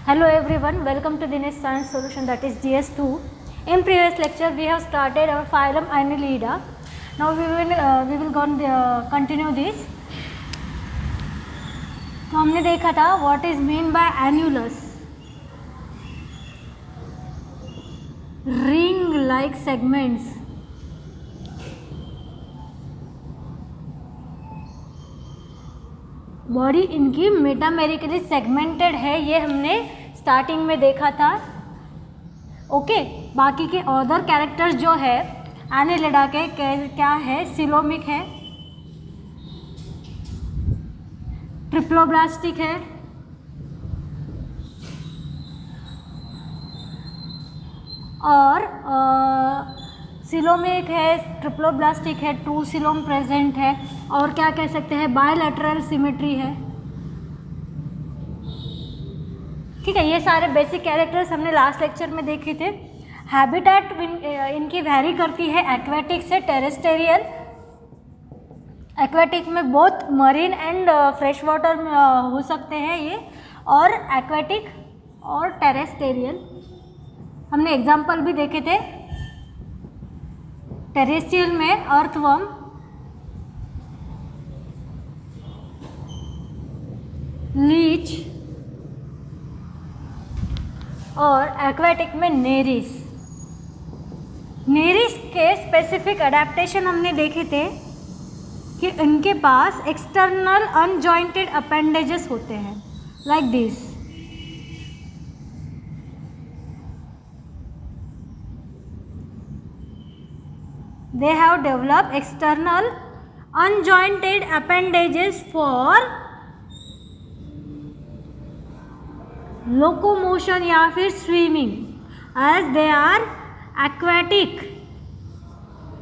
Hello everyone, welcome to Dinesh Science Solution, that is DS2. In previous lecture we have started our phylum Annelida. Now we will continue this. तो हमने देखा था what is mean by annulus, ring like segments. Body इनकी metamerically segmented है, ये हमने starting में देखा था. ओके, बाकी के अदर कैरेक्टर्स जो है एनिलिडा के क्या है, सिलोमिक है, ट्रिप्लोब्लास्टिक है और सिलोमिक है, ट्रिप्लोब्लास्टिक है, टू सिलोम प्रेजेंट है और क्या कह सकते हैं, बायलैटरल सिमेट्री है. ठीक है, ये सारे बेसिक कैरेक्टर्स हमने लास्ट लेक्चर में देखे थे. हैबिटेट इनकी वैरी करती है एक्वेटिक से टेरेस्टेरियल. एक्वेटिक में बहुत मरीन एंड फ्रेश वाटर हो सकते हैं ये, और एक्वेटिक और टेरेस्टेरियल. हमने एग्जाम्पल भी देखे थे. टेरेस्ट्रियल में अर्थवर्म, लीच और एक्वेटिक में नेरिस. नेरिस के स्पेसिफिक अडेप्टेशन हमने देखे थे कि इनके पास एक्सटर्नल अनजॉइंटेड अपेंडेजेस होते हैं like this. They have developed external unjointed appendages for locomotion या फिर swimming. As they are aquatic,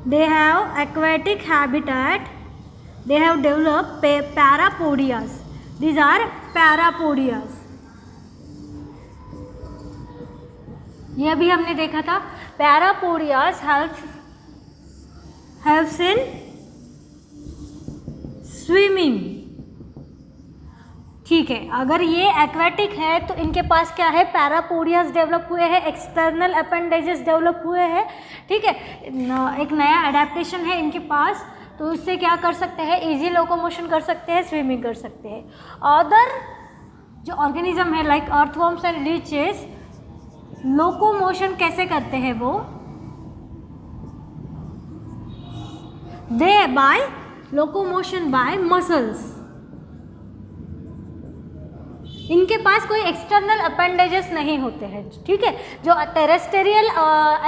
they have aquatic habitat. They have developed parapodias. These are parapodias. ये भी हमने देखा था. Parapodias helps in swimming. ठीक है, अगर ये एक्वेटिक है तो इनके पास क्या है, पैरापोडियास डेवलप हुए हैं, एक्सटर्नल अपेंडेजेस डेवलप हुए हैं. ठीक है, एक नया अडेप्टेशन है इनके पास, तो इससे क्या कर सकते हैं, इजी लोकोमोशन कर सकते हैं, स्विमिंग कर सकते हैं. अदर जो ऑर्गेनिज्म है like earthworms and leches, locomotion कैसे करते हैं वो, they by locomotion by muscles. इनके पास कोई एक्सटर्नल अपेंडेजेस नहीं होते हैं. ठीक है, जो टेरेस्टेरियल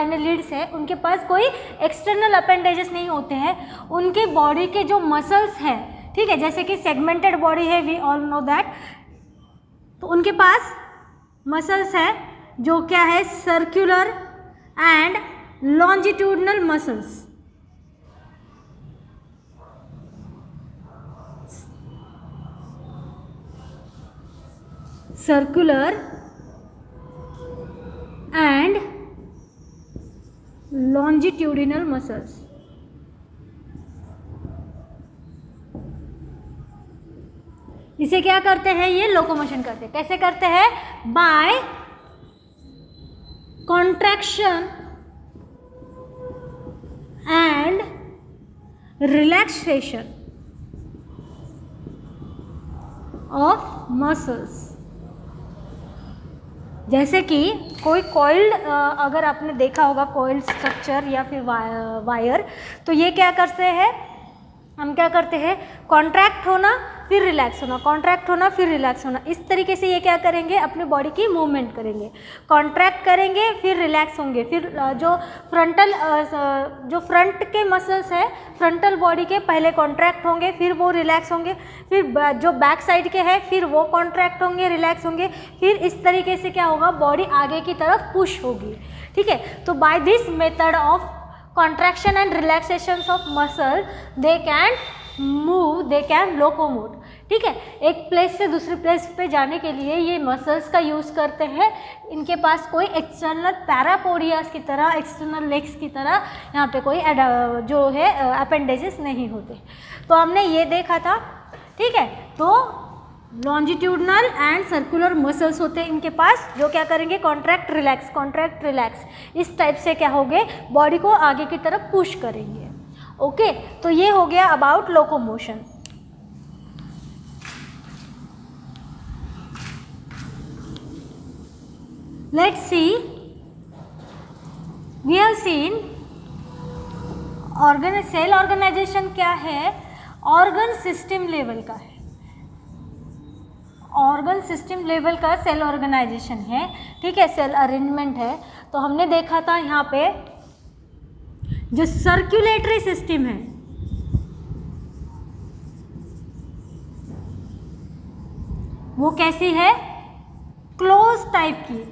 एनिलिड्स है उनके पास कोई एक्सटर्नल अपेंडेजेस नहीं होते हैं. उनके बॉडी के जो मसल्स हैं, ठीक है, जैसे कि सेगमेंटेड बॉडी है, वी ऑल नो दैट, तो उनके पास मसल्स है जो क्या है, circular and longitudinal muscles. circular and longitudinal muscles. इसे क्या करते हैं, ये लोकोमोशन करते हैं. कैसे करते हैं, by contraction and relaxation of muscles. जैसे कि कोई कॉइल्ड, अगर आपने देखा होगा कॉइल्ड स्ट्रक्चर या फिर वायर, तो ये क्या करते हैं, हम क्या करते हैं, कॉन्ट्रैक्ट होना फिर रिलैक्स होना, कॉन्ट्रैक्ट होना फिर रिलैक्स होना. इस तरीके से ये क्या करेंगे, अपने बॉडी की मूवमेंट करेंगे. कॉन्ट्रैक्ट करेंगे फिर रिलैक्स होंगे, फिर जो फ्रंट के मसल्स है फ्रंटल बॉडी के, पहले कॉन्ट्रैक्ट होंगे फिर वो रिलैक्स होंगे, फिर जो बैक साइड के हैं फिर वो कॉन्ट्रैक्ट होंगे, रिलैक्स होंगे, फिर इस तरीके से क्या होगा, बॉडी आगे की तरफ पुश होगी. ठीक है, तो by this method of contraction and relaxation of muscle they can move, they can locomote. ठीक है, एक प्लेस से दूसरे प्लेस पे जाने के लिए ये मसल्स का यूज़ करते हैं. इनके पास कोई एक्सटर्नल पैरापोडियास की तरह, एक्सटर्नल लेग्स की तरह यहाँ पे कोई जो है अपेंडेजेस नहीं होते. तो हमने ये देखा था. ठीक है, तो लॉन्जिट्यूडनल एंड सर्कुलर मसल्स होते हैं इनके पास, जो क्या करेंगे, कॉन्ट्रैक्ट रिलैक्स इस टाइप से क्या होंगे, बॉडी को आगे की तरफ पुश करेंगे। ओके, तो ये हो गया about locomotion. Let's see, we have seen cell organization क्या है, ऑर्गन सिस्टम लेवल का है, ऑर्गन सिस्टम लेवल का सेल ऑर्गेनाइजेशन है, ठीक है, सेल अरेंजमेंट है। तो हमने देखा था यहाँ पे जो सर्कुलेटरी सिस्टम है वो कैसी है, क्लोज टाइप की,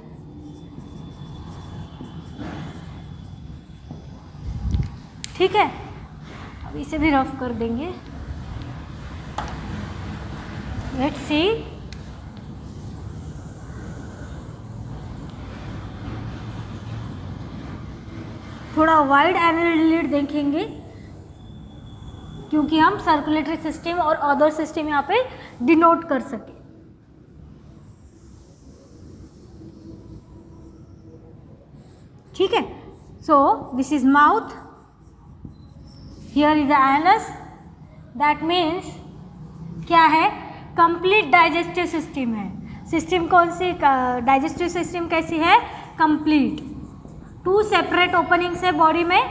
ठीक है। अब इसे भी रफ कर देंगे। लेट्स सी, थोड़ा वाइड एनालिड देखेंगे क्योंकि हम सर्कुलेटरी सिस्टम और अदर सिस्टम यहाँ पे डिनोट कर सके। ठीक है, so this is mouth, here is the anus, that means क्या है, कंप्लीट डाइजेस्टिव सिस्टम है। सिस्टम कौन सी, डाइजेस्टिव सिस्टम कैसी है, कंप्लीट, 2 सेपरेट ओपनिंग्स है बॉडी में,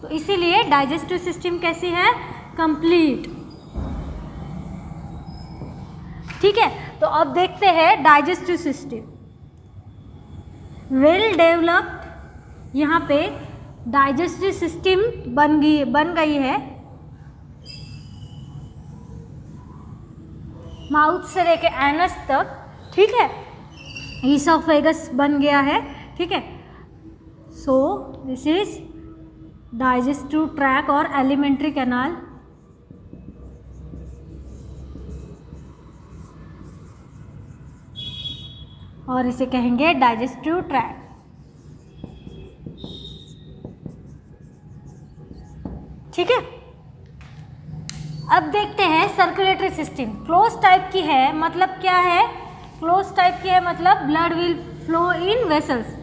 तो इसीलिए डाइजेस्टिव सिस्टम कैसी है, कंप्लीट। ठीक है, तो अब देखते हैं डाइजेस्टिव सिस्टम, वेल डेवलप्ड। यहाँ पे डाइजेस्टिव सिस्टम बन गई है, माउथ से लेके एनस तक, ठीक है, ईसोफेगस बन गया है, ठीक है। So this is digestive track और एलिमेंट्री कैनाल। और इसे कहेंगे डाइजेस्टिव ट्रैक। ठीक है, अब देखते हैं सर्कुलेटरी सिस्टम, क्लोज टाइप की है, मतलब क्या है, क्लोज टाइप की है मतलब blood will flow in vessels,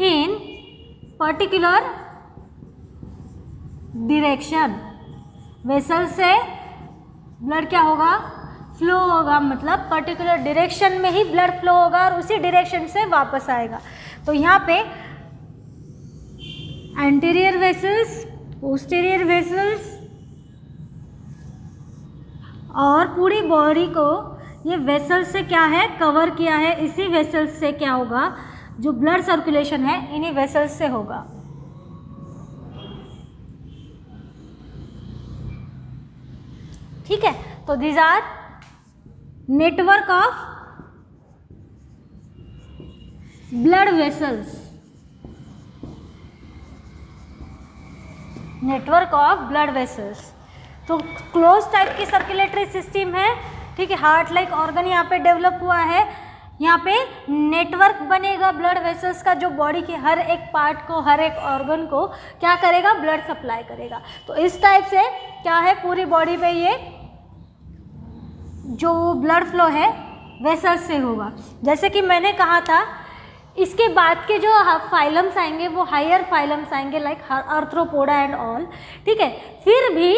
in particular direction. Vessel से ब्लड क्या होगा, फ्लो होगा, मतलब पर्टिकुलर डायरेक्शन में ही ब्लड फ्लो होगा और उसी डायरेक्शन से वापस आएगा। तो यहाँ पे एंटीरियर वेसल्स, पोस्टीरियर वेसल्स और पूरी बॉडी को ये वेसल से क्या है, कवर किया है। इसी वेसल्स से क्या होगा, जो ब्लड सर्कुलेशन है इन्हीं वेसल्स से होगा। ठीक है, तो these are network of blood vessels, network of blood vessels. तो क्लोज टाइप की सर्कुलेटरी सिस्टम है, ठीक है, हार्ट लाइक ऑर्गन यहाँ पे डेवलप हुआ है। यहाँ पे नेटवर्क बनेगा ब्लड वेसल्स का, जो बॉडी के हर एक पार्ट को, हर एक ऑर्गन को क्या करेगा, ब्लड सप्लाई करेगा। तो इस टाइप से क्या है, पूरी बॉडी में ये जो ब्लड फ्लो है वेसल्स से होगा। जैसे कि मैंने कहा था, इसके बाद के जो फाइलम्स आएंगे वो हायर फाइलम्स आएंगे, लाइक आर्थ्रोपोडा एंड ऑल। ठीक है, फिर भी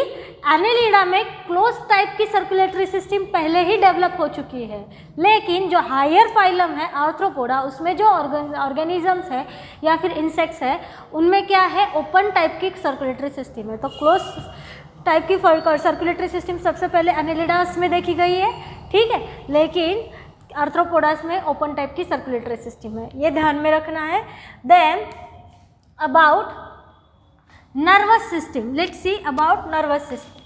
एनेलिडा में क्लोज टाइप की सर्कुलेटरी सिस्टम पहले ही डेवलप हो चुकी है, लेकिन जो हायर फाइलम है आर्थ्रोपोडा, उसमें जो ऑर्गेनिजम्स है या फिर इंसेक्ट्स है, उनमें क्या है, ओपन टाइप की सर्कुलेटरी सिस्टम है। तो क्लोज टाइप की सर्कुलेटरी सिस्टम सबसे पहले एनेलिडास में देखी गई है, ठीक है, लेकिन आर्थ्रोपोडास में ओपन टाइप की सर्कुलेटरी सिस्टम है, ये ध्यान में रखना है। Then about nervous system, let's see about nervous system.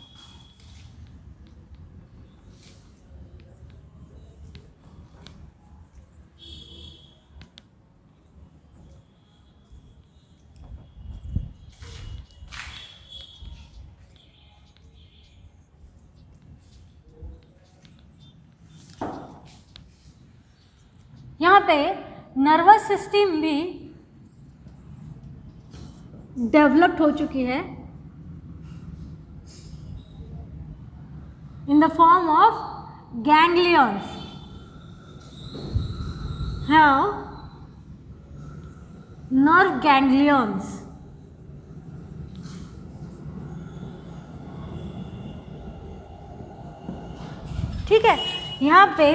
यहाँ पे नर्वस सिस्टम भी डेवलप्ड हो चुकी है in the form of ganglions have nerve ganglions. ठीक है, यहाँ पे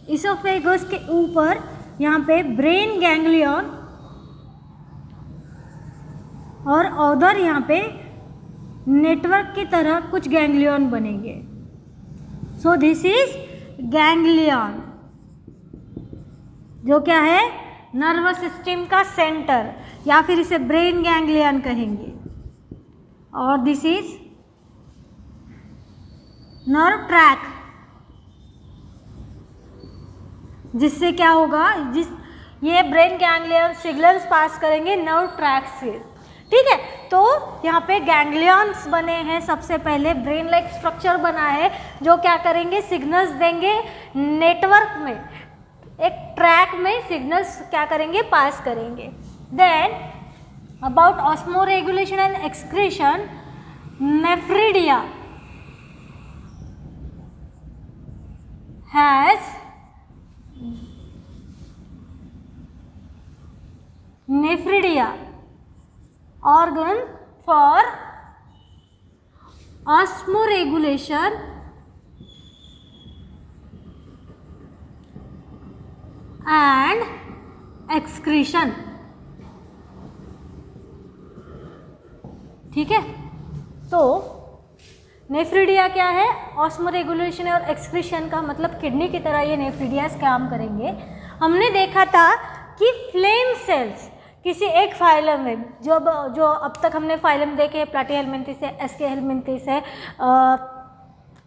इसोफेगस के ऊपर यहाँ पे ब्रेन गैंग्लियन और उधर यहाँ पे नेटवर्क की तरह कुछ गैंग्लियन बनेंगे। सो दिस इज गैंग्लियन, जो क्या है, नर्वस सिस्टम का सेंटर, या फिर इसे ब्रेन गैंग्लियन कहेंगे। और दिस इज नर्व ट्रैक, जिससे क्या होगा, ये ब्रेन गैंग्लियन सिग्नल्स पास करेंगे नर्व ट्रैक से। ठीक है, तो यहाँ पे गैंग्लियंस बने हैं, सबसे पहले ब्रेन लाइक स्ट्रक्चर बना है जो क्या करेंगे, सिग्नल्स देंगे नेटवर्क में, एक ट्रैक में सिग्नल्स क्या करेंगे, पास करेंगे। Then about osmoregulation and excretion, nephridia has nephridia organ for osmoregulation and excretion। ठीक है, तो नेफ्रिडिया क्या है, ऑस्मोरेगुलेशन और एक्सक्रीशन का मतलब किडनी की तरह ये नेफ्रिडियास काम करेंगे। हमने देखा था कि फ्लेम सेल्स किसी एक फाइलम में, जो अब तक हमने फाइलम देखे हैं, प्लाटीहेलमिन्थिस है, एस्के हेलमिन्थिस है,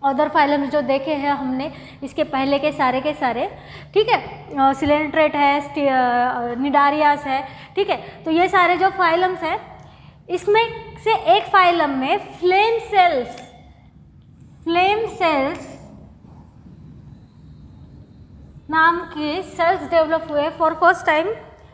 अदर फाइलम जो देखे हैं हमने इसके पहले के सारे, ठीक है, सिलेंट्रेट है, निडारियास है। ठीक है, तो ये सारे जो फाइलम्स हैं, इसमें से एक फाइलम में फ्लेम सेल्स नाम के सेल्स डेवलप हुए फॉर फर्स्ट टाइम।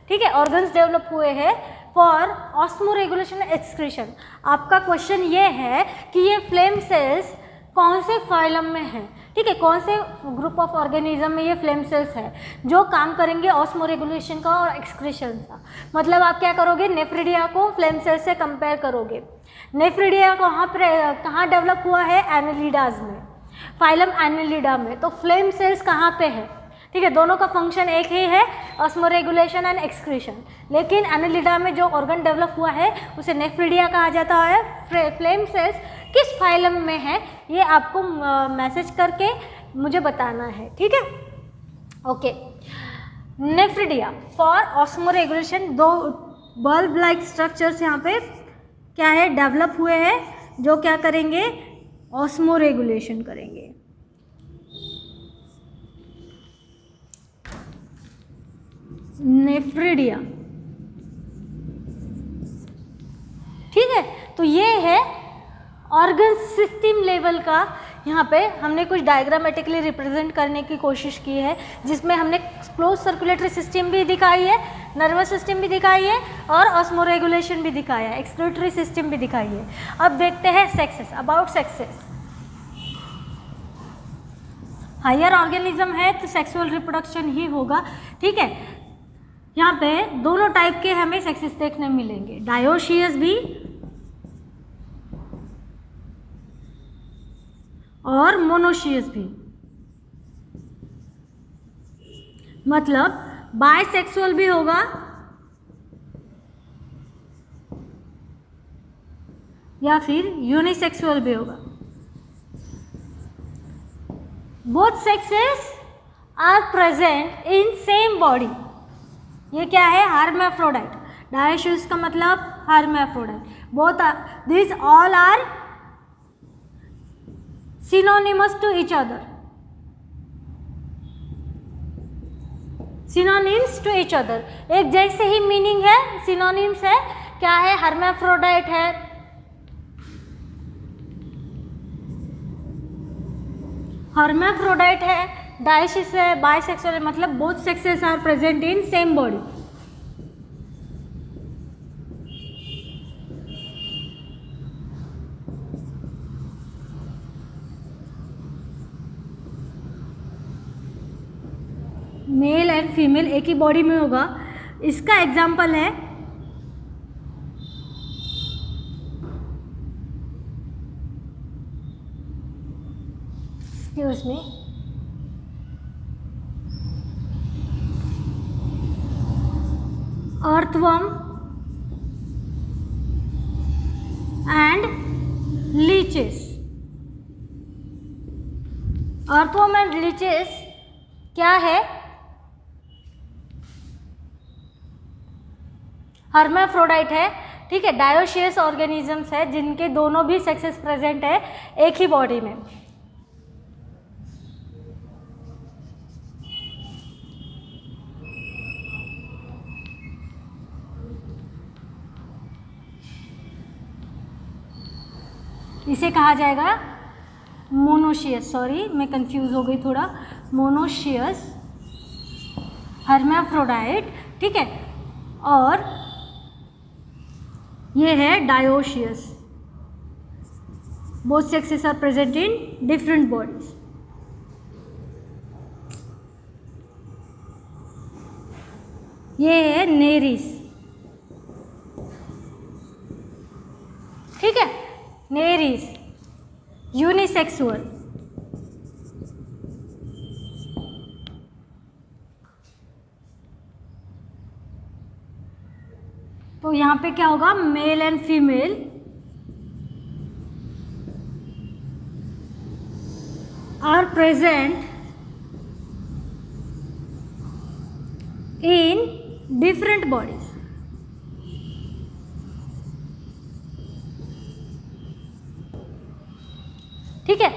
ठीक है, ऑर्गन्स डेवलप हुए हैं फॉर ऑस्मोरेगुलेशन एक्सक्रीशन। आपका क्वेश्चन ये है कि ये फ्लेम सेल्स कौन से फाइलम में है, ठीक है, कौन से ग्रुप ऑफ ऑर्गेनिज्म में ये फ्लेम सेल्स है जो काम करेंगे ऑस्मोरेगुलेशन का और एक्सक्रीशन का। मतलब आप क्या करोगे, नेफ्रिडिया को फ्लेम सेल्स से कंपेयर करोगे। नेफ्रिडिया कहाँ डेवलप हुआ है, एनेलिडाज में, फाइलम एनेलिडा में। तो फ्लेम सेल्स कहाँ पे है, ठीक है, दोनों का फंक्शन एक ही है, ऑस्मोरेगुलेशन एंड एक्सक्रीशन। लेकिन एनेलिडा में जो ऑर्गन डेवलप हुआ है उसे नेफ्रिडिया कहा जाता है। फ्लेम सेल्स किस फाइलम में है ये आपको मैसेज करके मुझे बताना है। ठीक है, ओके। नेफ्रिडिया फॉर ऑस्मोरेगुलेशन, दो बल्ब लाइक स्ट्रक्चर्स यहाँ पे क्या है, डेवलप हुए हैं, जो क्या करेंगे, ऑस्मोरेगुलेशन करेंगे। नेफ्रिडिया, ठीक है, तो ये है ऑर्गन सिस्टम लेवल का। यहाँ पे हमने कुछ डायग्रामेटिकली रिप्रेजेंट करने की कोशिश की है, जिसमें हमने क्लोज सर्कुलेटरी सिस्टम भी दिखाई है, नर्वस सिस्टम भी दिखाई है और ऑस्मोरेगुलेशन भी दिखाया है, एक्सक्रीटरी सिस्टम भी दिखाई है। अब देखते हैं sexes, about sexes. Higher organism है तो सेक्सुअल रिप्रोडक्शन ही होगा। ठीक है, यहाँ पे दोनों टाइप के हमें सेक्सेस देखने मिलेंगे, डायोशियस भी और मोनोशियस भी। मतलब बायसेक्सुअल भी होगा या फिर यूनिसेक्सुअल भी होगा। Both sexes are present in same body. ये क्या है, हर्माफ्रोडाइट। डायोशियस का मतलब hermaphrodite. Both this all are synonymous to each other, synonyms to each other, एक जैसे ही मीनिंग है, synonyms है, क्या है, हर्माफ्रोडाइट है, हर्माफ्रोडाइट है, डायोशियस है, बायसेक्सुअल है, मतलब both sexes are present in same body. Female एक ही बॉडी में होगा। इसका एग्जाम्पल है excuse me, earthworm and leeches। earthworm and leeches क्या है? हर्माफ्रोडाइट है, ठीक है, डायोशियस ऑर्गेनिजम्स है जिनके दोनों भी सेक्सेस प्रेजेंट है एक ही बॉडी में। इसे कहा जाएगा मोनोशियस, सॉरी मैं कंफ्यूज हो गई थोड़ा, मोनोशियस हर्माफ्रोडाइट, ठीक है, और ये है dioecious. Both sexes are present in different bodies. ये है नेरिस, ठीक है, नेरिस यूनिसेक्सुअल। तो यहाँ पे क्या होगा, male and female are present in different bodies. ठीक है,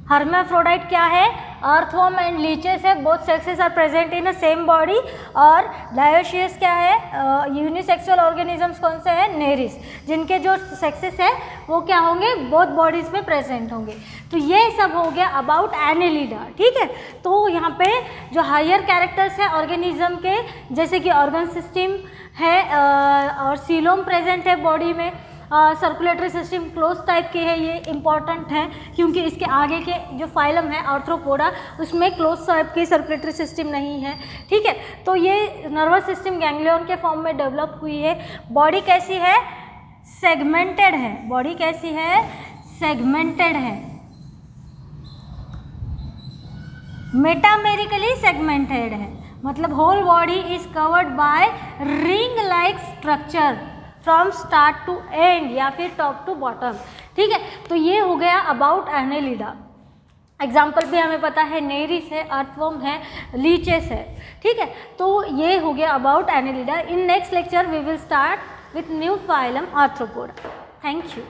हर्माफ्रोडाइट क्या है, अर्थवर्म एंड लीचेस है, both sexes are present in a same body. और डायोशियस क्या है, यूनिसेक्सुअल ऑर्गेनिजम्स कौन से हैं, नेरिस, जिनके जो सेक्सेस है वो क्या होंगे, बोथ बॉडीज में प्रेजेंट होंगे। तो ये सब हो गया अबाउट एनेलिडा, ठीक है। तो यहाँ पे जो हायर कैरेक्टर्स है ऑर्गेनिज्म के, जैसे कि ऑर्गन सिस्टम है और सीलोम प्रेजेंट है बॉडी में, सर्कुलेटरी सिस्टम क्लोज टाइप के है, ये इंपॉर्टेंट है क्योंकि इसके आगे के जो फाइलम है आर्थ्रोपोडा उसमें क्लोज टाइप की सर्कुलेटरी सिस्टम नहीं है, ठीक है। तो ये नर्वस सिस्टम गैंग्लियन के फॉर्म में डेवलप हुई है। बॉडी कैसी है, सेगमेंटेड है, बॉडी कैसी है, सेगमेंटेड है, मेटामेरिकली सेगमेंटेड है, मतलब whole body is covered by ring like structure from start to end या फिर टॉप टू बॉटम, ठीक है। तो ये हो गया अबाउट एनेलिडा। एग्जाम्पल भी हमें पता है, नेरिस है, अर्थवर्म है, लीचेस है, ठीक है। तो ये हो गया about Annelida. In next lecture we will start with new phylum Arthropoda. Thank you.